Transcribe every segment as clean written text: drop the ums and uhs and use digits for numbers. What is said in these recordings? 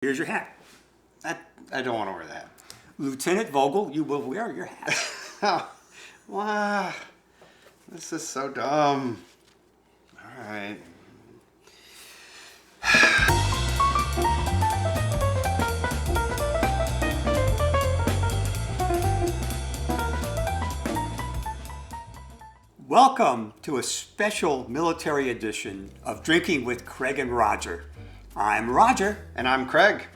Here's your hat. I don't want to wear that. Lieutenant Vogel, you will wear your hat. Oh, wow. This is so dumb. All right. Welcome to a special military edition of Drinking with Craig and Roger. I'm Roger. And I'm Craig.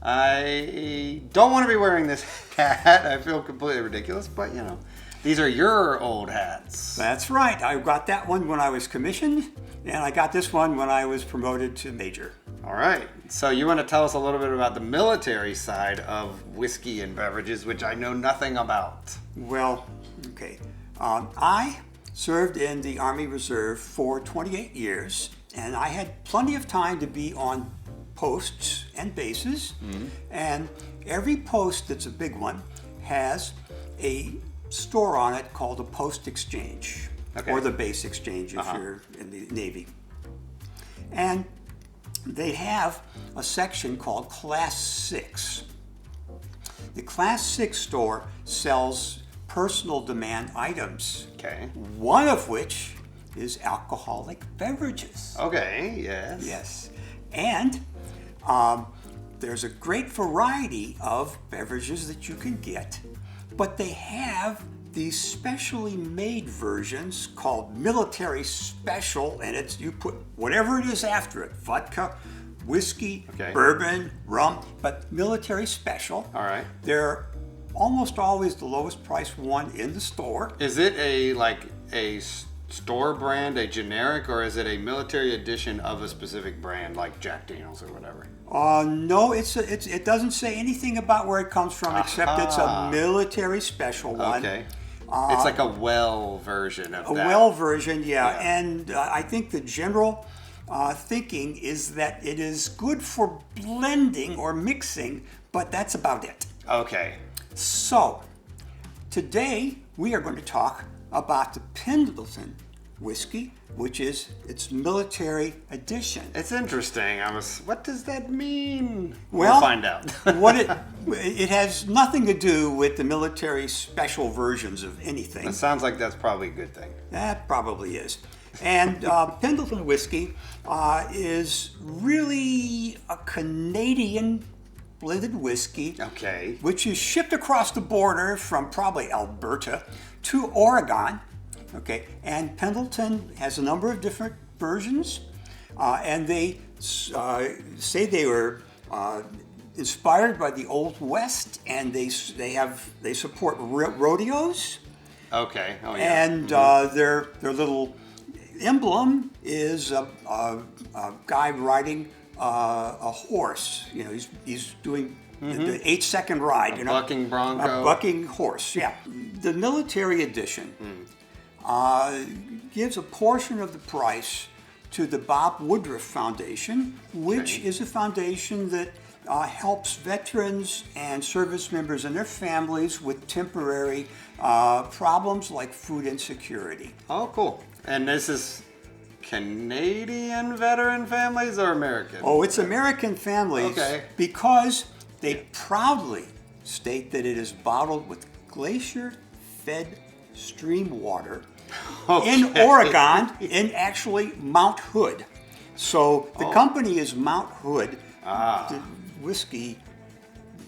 I don't want to be wearing this hat. I feel completely ridiculous, but you know, these are your old hats. That's right. I got that one when I was commissioned, and I got this one when I was promoted to major. All right. So you want to tell us a little bit about the military side of whiskey and beverages, which I know nothing about. Well, okay. I served in the Army Reserve for 28 years, and I had plenty of time to be on posts and bases. And every post that's a big one has a store on it called a post exchange, or the base exchange if you're in the Navy. And they have a section called Class 6. The Class 6 store sells personal demand items. Okay. One of which is alcoholic beverages. Okay, yes. Yes. And there's a great variety of beverages that you can get, but they have these specially made versions called military special, and it's you put whatever it is after it, vodka, whiskey, bourbon, rum, but military special. All right. They're almost always the lowest price one in the store. Is it a store brand, a generic, or is it a military edition of a specific brand like Jack Daniels or whatever? No, it doesn't say anything about where it comes from, except it's a military special one. Okay. It's like a well version of that. A well version, yeah. And I think the general thinking is that it is good for blending or mixing, but that's about it. Okay. So, today we are going to talk about the Pendleton whiskey, which is its military edition. It's interesting. What does that mean? Well, we'll find out. It has nothing to do with the military special versions of anything. It sounds like that's probably a good thing. That probably is. And Pendleton whiskey is really a Canadian blended whiskey, which is shipped across the border from probably Alberta to Oregon. And Pendleton has a number of different versions, and they say they were inspired by the Old West, and they support rodeos. Okay. Oh yeah. And their little emblem is a guy riding a horse. You know, he's doing the 8-second ride. Bucking bronco. A bucking horse. Yeah. The military edition gives a portion of the price to the Bob Woodruff Foundation, which is a foundation that helps veterans and service members and their families with temporary problems like food insecurity. Oh, cool. And this is Canadian veteran families or American? Oh, it's American families because they proudly state that it is bottled with glacier-fed stream water in Oregon, in actually Mount Hood. So the company is Mount Hood. The whiskey,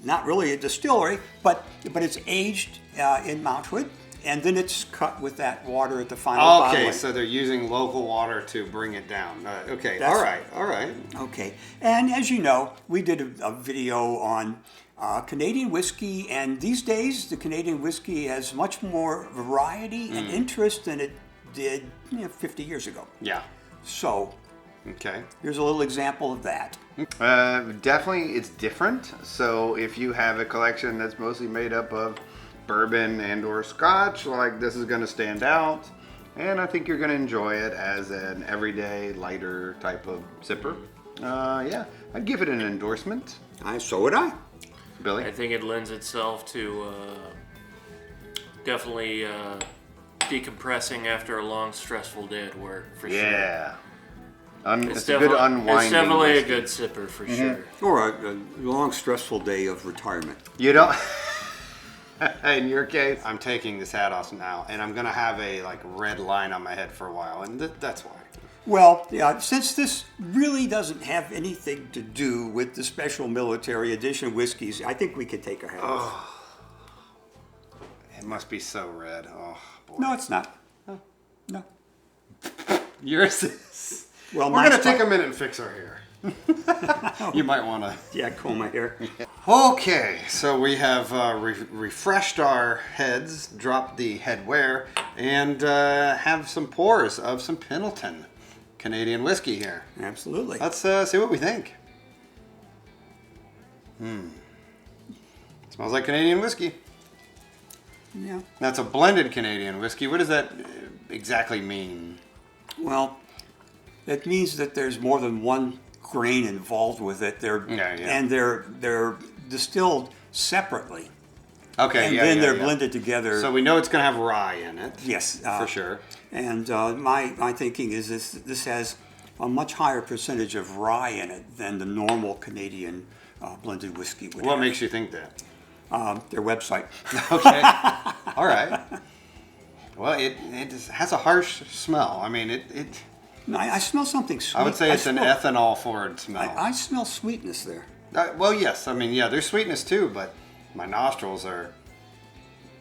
not really a distillery, but it's aged in Mount Hood. And then it's cut with that water at the final bottling. Okay, so they're using local water to bring it down. All right. Okay, and as you know, we did a video on Canadian whiskey, and these days the Canadian whiskey has much more variety and interest than it did 50 years ago. Yeah. So, here's a little example of that. Definitely, it's different. So if you have a collection that's mostly made up of bourbon and or scotch, like this is going to stand out, and I think you're going to enjoy it as an everyday lighter type of sipper. I'd give it an endorsement. So would I. Billy? I think it lends itself to definitely decompressing after a long stressful day at work, for sure. It's a good unwinding. It's definitely whiskey. a good sipper for sure. Or a long, stressful day of retirement. You don't. In your case, I'm taking this hat off now, and I'm gonna have a red line on my head for a while, and that's why. Well, yeah, since this really doesn't have anything to do with the special military edition whiskeys, I think we could take our hat off. It must be so red. Oh boy. No, it's not. No. Yours is. Well, We're mine's gonna take fine. a minute and fix our hair. You might want to. Yeah, comb my hair. Okay, so we have refreshed our heads, dropped the head wear, and have some pours of some Pendleton Canadian whiskey here. Absolutely. Let's see what we think. Smells like Canadian whiskey. Yeah. That's a blended Canadian whiskey. What does that exactly mean? Well, it means that there's more than one grain involved with it. And they're distilled separately. Okay, And yeah, then yeah, they're yeah. blended together. So we know it's going to have rye in it. Yes, for sure. And my thinking is this has a much higher percentage of rye in it than the normal Canadian blended whiskey would What have. makes you think that? Their website. Okay. All right. Well, it has a harsh smell. I mean, No, I smell something sweet. I would say it's an smell- ethanol forward smell. I smell sweetness there. Well, yes. I mean, yeah, there's sweetness too, but my nostrils are,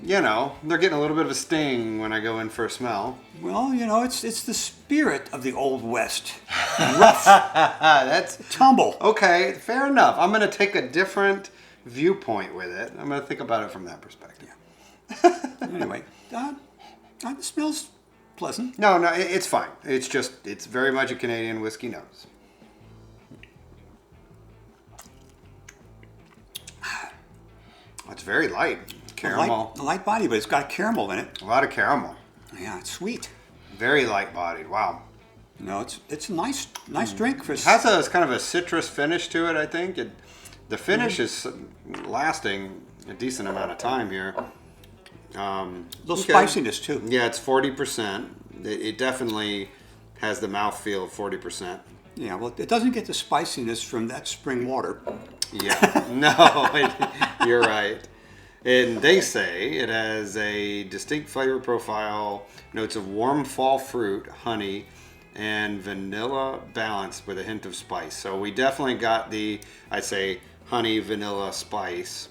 they're getting a little bit of a sting when I go in for a smell. Well, it's the spirit of the Old West. That's Tumble. okay. Fair enough. I'm going to take a different viewpoint with it. I'm going to think about it from that perspective. Anyway, it smells pleasant. No, it's fine. It's very much a Canadian whiskey nose. It's very light. Caramel. A light body, but it's got caramel in it. A lot of caramel. Yeah, it's sweet. Very light bodied. Wow. No, it's a nice drink for. It has it's kind of a citrus finish to it, I think. The finish is lasting a decent amount of time here. A little spiciness too. Yeah, it's 40%. It definitely has the mouthfeel of 40%. Yeah, well, it doesn't get the spiciness from that spring water. Yeah, no, you're right. And they say it has a distinct flavor profile, notes of warm fall fruit, honey, and vanilla balanced with a hint of spice. So we definitely got I'd say, honey, vanilla, spice.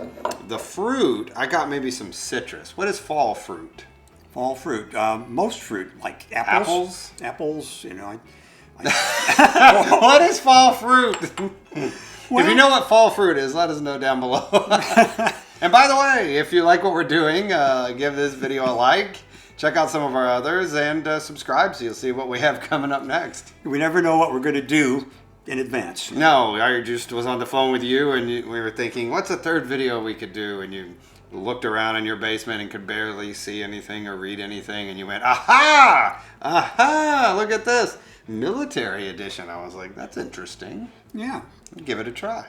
The fruit, I got maybe some citrus. What is fall fruit? Fall fruit, most fruit like apples. Apples, What is fall fruit? If you know what fall fruit is, let us know down below. And by the way, if you like what we're doing, give this video a like, check out some of our others, and subscribe so you'll see what we have coming up next. We never know what we're going to do in advance. No, I just was on the phone with you, and we were thinking, what's a third video we could do? And you looked around in your basement and could barely see anything or read anything, and you went, aha! Aha! Look at this. Military edition. I was like, that's interesting. Yeah. Give it a try.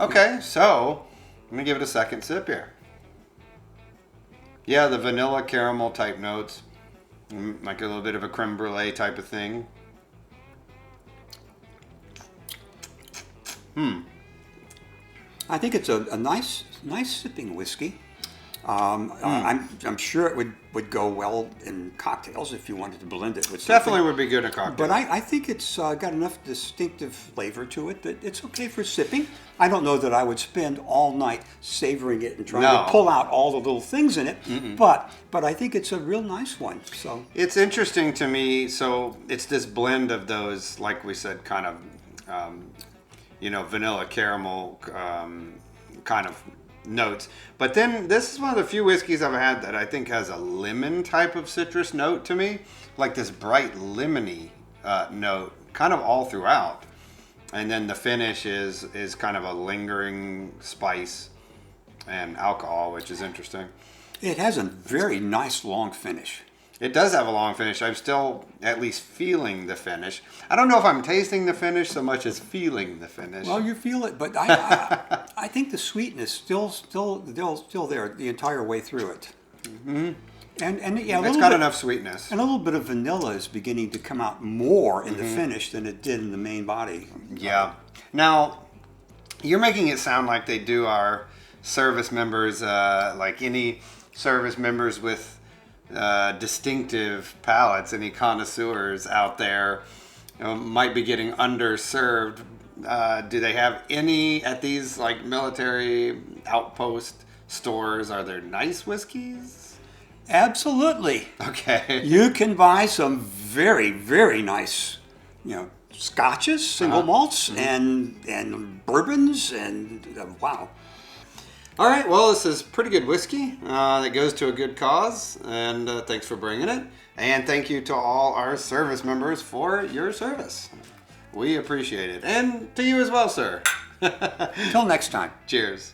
Okay, so I'm going to give it a second sip here. Yeah, the vanilla caramel type notes. Like a little bit of a creme brulee type of thing. I think it's a nice sipping whiskey. I'm sure it would go well in cocktails if you wanted to blend it with something. Definitely would be good in a cocktail. But I think it's got enough distinctive flavor to it that it's okay for sipping. I don't know that I would spend all night savoring it and trying to pull out all the little things in it. But I think it's a real nice one. So it's interesting to me. So it's this blend of those, like we said, kind of, vanilla caramel kind of notes. But then this is one of the few whiskeys I've had that I think has a lemon type of citrus note to me, like this bright lemony note, kind of all throughout. And then the finish is kind of a lingering spice and alcohol, which is interesting. it has a very nice long finish. It does have a long finish. I'm still at least feeling the finish. I don't know if I'm tasting the finish so much as feeling the finish. Well, you feel it, but I think the sweetness still there the entire way through it. And yeah, It's got enough sweetness. And a little bit of vanilla is beginning to come out more in the finish than it did in the main body. Yeah. Now, you're making it sound like they do our service members, like any service members with distinctive palates, any connoisseurs out there might be getting underserved. Do they have any at these like military outpost stores? Are there nice whiskeys? Absolutely. Okay. You can buy some very, very nice, scotches, single malts, and bourbons, and wow. All right, well, this is pretty good whiskey that goes to a good cause, and thanks for bringing it. And thank you to all our service members for your service. We appreciate it. And to you as well, sir. Until next time. Cheers.